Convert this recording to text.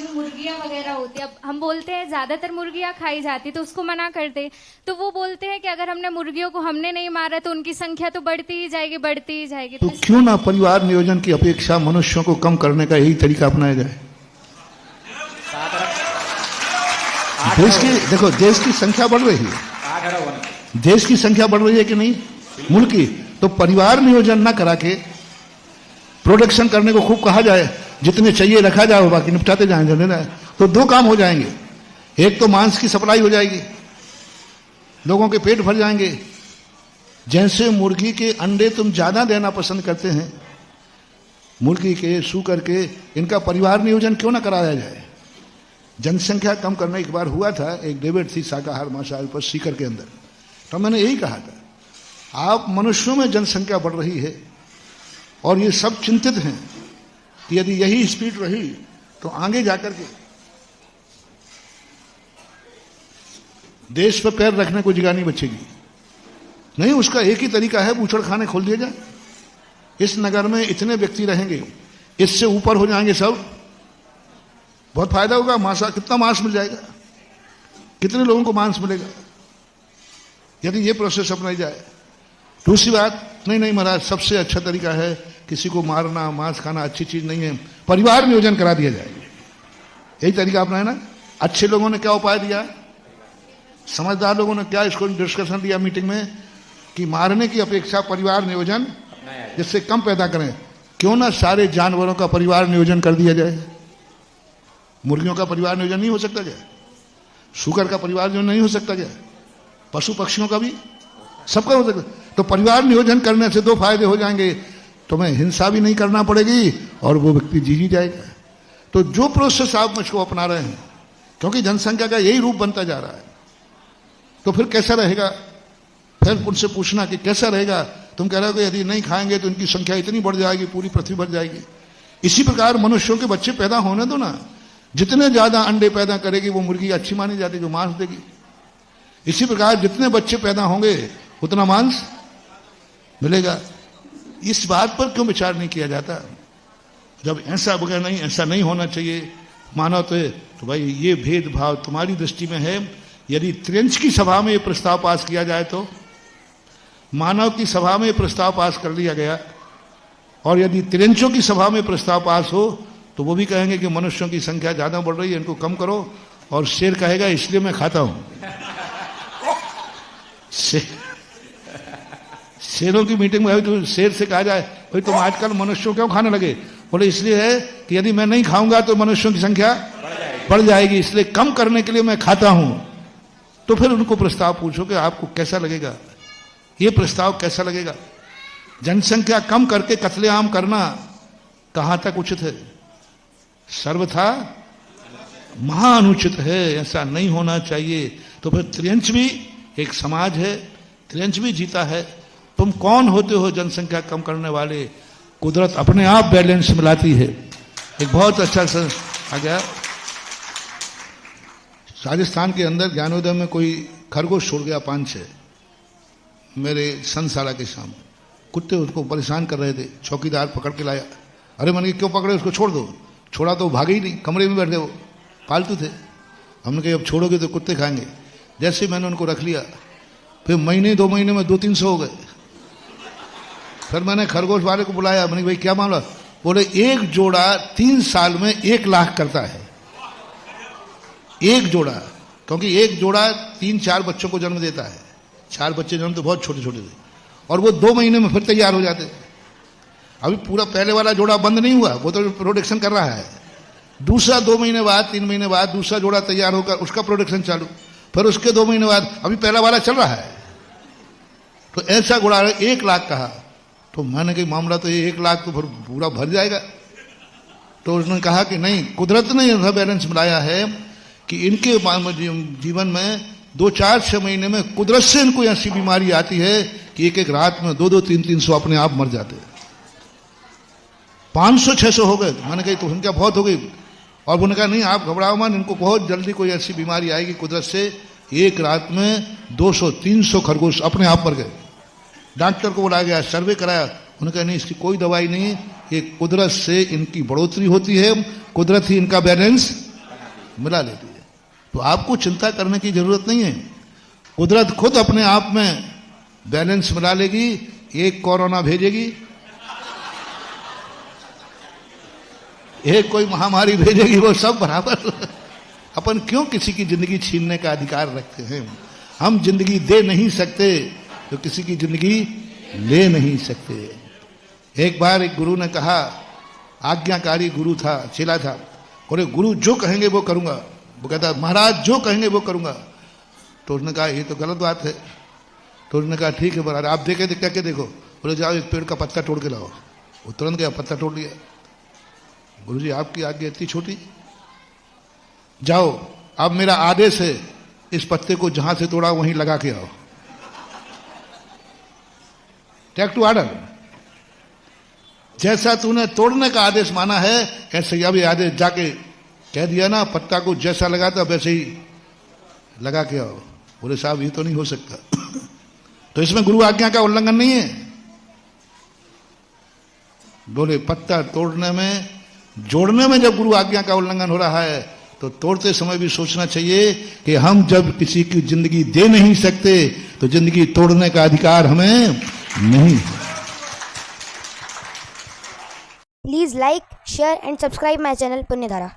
जो मुर्गियां वगैरह होती है, अब हम बोलते हैं ज्यादातर मुर्गियां खाई जाती, तो उसको मना कर दे, तो वो बोलते हैं कि अगर हमने मुर्गियों को हमने नहीं मारा तो उनकी संख्या तो बढ़ती ही जाएगी, बढ़ती ही जाएगी। तो क्यों ना परिवार नियोजन की अपेक्षा मनुष्यों को कम करने का यही तरीका अपनाया जाए। देश की देखो, देश की संख्या बढ़ रही है, देश की संख्या बढ़ रही है कि नहीं, मुल्क की। तो परिवार नियोजन ना करा के प्रोडक्शन करने को खूब कहा जाए, जितने चाहिए रखा जाए, बाकी निपटाते जाएंगे, तो दो काम हो जाएंगे। एक तो मांस की सप्लाई हो जाएगी, लोगों के पेट भर जाएंगे। जैसे मुर्गी के अंडे तुम ज्यादा देना पसंद करते हैं, मुर्गी के, सूकर के, इनका परिवार नियोजन क्यों ना कराया जाए। जनसंख्या कम करने एक बार हुआ था, एक डिबेट थी शाकाहार मांसाहार पर सीकर के अंदर, तो मैंने यही कहा था, आप मनुष्यों में जनसंख्या बढ़ रही है और ये सब चिंतित हैं कि यदि यही स्पीड रही तो आगे जाकर के देश पर पैर रखने को जगह नहीं बचेगी। नहीं, उसका एक ही तरीका है, बूचड़खाने खोल दिए जाए। इस नगर में इतने व्यक्ति रहेंगे, इससे ऊपर हो जाएंगे सब, बहुत फायदा होगा। कितना मांस मिल जाएगा, कितने लोगों को मांस मिलेगा यदि ये प्रोसेस अपनाई जाए। दूसरी बात, नहीं महाराज, सबसे अच्छा तरीका है किसी को मारना, मांस खाना अच्छी चीज नहीं है, परिवार नियोजन करा दिया जाए। यही तरीका अपनाए ना। अच्छे लोगों ने क्या उपाय दिया, समझदार लोगों ने क्या इसको डिस्कशन दिया मीटिंग में कि मारने की अपेक्षा परिवार नियोजन जिससे कम पैदा करें। क्यों ना सारे जानवरों का परिवार नियोजन कर दिया जाए। मुर्गियों का परिवार नियोजन नहीं हो सकता क्या, शुगर का परिवार नियोजन नहीं हो सकता क्या, पशु पक्षियों का भी, सबका हो सकता। तो परिवार नियोजन करने से दो फायदे हो जाएंगे, तुम्हें हिंसा भी नहीं करना पड़ेगी और वो व्यक्ति जी जाएगा। तो जो प्रोसेस आप मुझको अपना रहे हैं, क्योंकि जनसंख्या का यही रूप बनता जा रहा है, तो फिर कैसा रहेगा। फिर उनसे पूछना कि कैसा रहेगा। तुम कह रहे हो कि यदि नहीं खाएंगे तो इनकी संख्या इतनी बढ़ जाएगी, पूरी पृथ्वी बढ़ जाएगी। इसी प्रकार मनुष्यों के बच्चे पैदा होने दो ना, जितने ज्यादा अंडे पैदा करेगी वो मुर्गी अच्छी मानी जाती, जो मांस देगी। इसी प्रकार जितने बच्चे पैदा होंगे उतना मांस मिलेगा। इस बात पर क्यों विचार नहीं किया जाता। जब ऐसा बगैर नहीं, ऐसा नहीं होना चाहिए मानो तो भाई ये भेदभाव तुम्हारी दृष्टि में है। यदि त्रिंच की सभा में ये प्रस्ताव पास किया जाए, तो मानव की सभा में प्रस्ताव पास कर लिया गया, और यदि त्रिंचों की सभा में प्रस्ताव पास हो तो वो भी कहेंगे कि मनुष्यों की संख्या ज्यादा बढ़ रही है, इनको कम करो। और शेर कहेगा इसलिए मैं खाता हूं। शेरों की मीटिंग में तो शेर से कहा जाए, भाई तुम आजकल मनुष्यों क्यों खाने लगे। बोले इसलिए है कि यदि मैं नहीं खाऊंगा तो मनुष्यों की संख्या बढ़ जाएगी, इसलिए कम करने के लिए मैं खाता हूं। तो फिर उनको प्रस्ताव पूछो कि आपको कैसा लगेगा, ये प्रस्ताव कैसा लगेगा। जनसंख्या कम करके कत्लेआम करना कहां तक उचित है, सर्वथा महाअनुचित है, ऐसा नहीं होना चाहिए। तो फिर त्रियंच भी एक समाज है, त्रियंच भी जीता है। तुम कौन होते हो जनसंख्या कम करने वाले। कुदरत अपने आप बैलेंस मिलाती है। एक बहुत अच्छा सा आ गया, राजस्थान के अंदर ज्ञानोदय में कोई खरगोश छोड़ गया 5-6 मेरे संशाला के सामने। कुत्ते उसको परेशान कर रहे थे, चौकीदार पकड़ के लाया। अरे मैंने क्यों पकड़े, उसको छोड़ दो। छोड़ा तो भागे ही नहीं, कमरे में बैठ गए, वो पालतू थे। हमने कहा अब छोड़ोगे तो कुत्ते खाएंगे। जैसे मैंने उनको रख लिया, फिर महीने 2 महीने में 200-300 हो गए। फिर मैंने खरगोश वाले को बुलाया, मैंने भाई क्या मामला। बोले एक जोड़ा 3 साल में 1 लाख करता है, एक जोड़ा। क्योंकि एक जोड़ा 3-4 बच्चों को जन्म देता है। 4 बच्चे जन्म तो बहुत छोटे छोटे थे, और वो 2 महीने में फिर तैयार हो जाते। अभी पूरा पहले वाला जोड़ा बंद नहीं हुआ, वो तो प्रोडक्शन कर रहा है। दूसरा 2 महीने बाद, 3 महीने बाद दूसरा जोड़ा तैयार होकर उसका प्रोडक्शन चालू। फिर उसके 2 महीने बाद अभी पहला वाला चल रहा है। तो ऐसा घोड़ा 1 लाख कहा। तो मैंने कहा मामला तो ये 1 लाख तो फिर पूरा भर जाएगा। तो उसने कहा कि नहीं, कुदरत ने ऐसा बैलेंस मिलाया है कि इनके जीवन में 2-4-6 महीने में कुदरत से इनको ऐसी बीमारी आती है कि एक रात में 2-2, 3-300 अपने आप मर जाते। 500-600 हो गए। मैंने कही तो संख्या बहुत हो गई। और उन्होंने कहा नहीं आप घबराओ मत, इनको बहुत जल्दी कोई ऐसी बीमारी आएगी कुदरत से। एक रात में 200-300 खरगोश अपने आप मर गए। डॉक्टर को बुलाया गया, सर्वे कराया। उन्होंने कहा नहीं इसकी कोई दवाई नहीं, ये कुदरत से इनकी बढ़ोतरी होती है, कुदरत ही इनका बैलेंस मिला लेती है। तो आपको चिंता करने की जरूरत नहीं है, कुदरत खुद अपने आप में बैलेंस मिला लेगी। एक कोरोना भेजेगी, एक कोई महामारी भेजेगी, वो सब बराबर। अपन क्यों किसी की जिंदगी छीनने का अधिकार रखते हैं? हम जिंदगी दे नहीं सकते तो किसी की जिंदगी ले नहीं सकते। एक बार एक गुरु ने कहा, आज्ञाकारी गुरु था, चेला था, बोले गुरु जो कहेंगे वो करूंगा। वो कहता महाराज जो कहेंगे वो करूंगा। तो उसने कहा ये तो गलत बात है। तो उसने कहा ठीक है महाराज, आप देखे कह के देखो। बोले जाओ एक पेड़ का पत्ता तोड़ के लाओ। वो तुरंत गया, पत्ता तोड़ लिया। गुरु जी आपकी आज्ञा इतनी छोटी, जाओ अब मेरा आदेश है, इस पत्ते को जहां से तोड़ा वहीं लगा के आओ। Take to order. जैसा तूने तोड़ने का आदेश माना है, ऐसे अभी आदेश जाके कह दिया ना, पत्ता को जैसा लगा था वैसे ही लगा के आओ। बोले साहब ये तो नहीं हो सकता। तो इसमें गुरु आज्ञा का उल्लंघन नहीं है। बोले पत्ता तोड़ने में, जोड़ने में जब गुरु आज्ञा का उल्लंघन हो रहा है तो तोड़ते समय भी सोचना चाहिए कि हम जब किसी की जिंदगी दे नहीं सकते तो जिंदगी तोड़ने का अधिकार हमें नहीं है। Please like, share and subscribe my channel Punyadhara.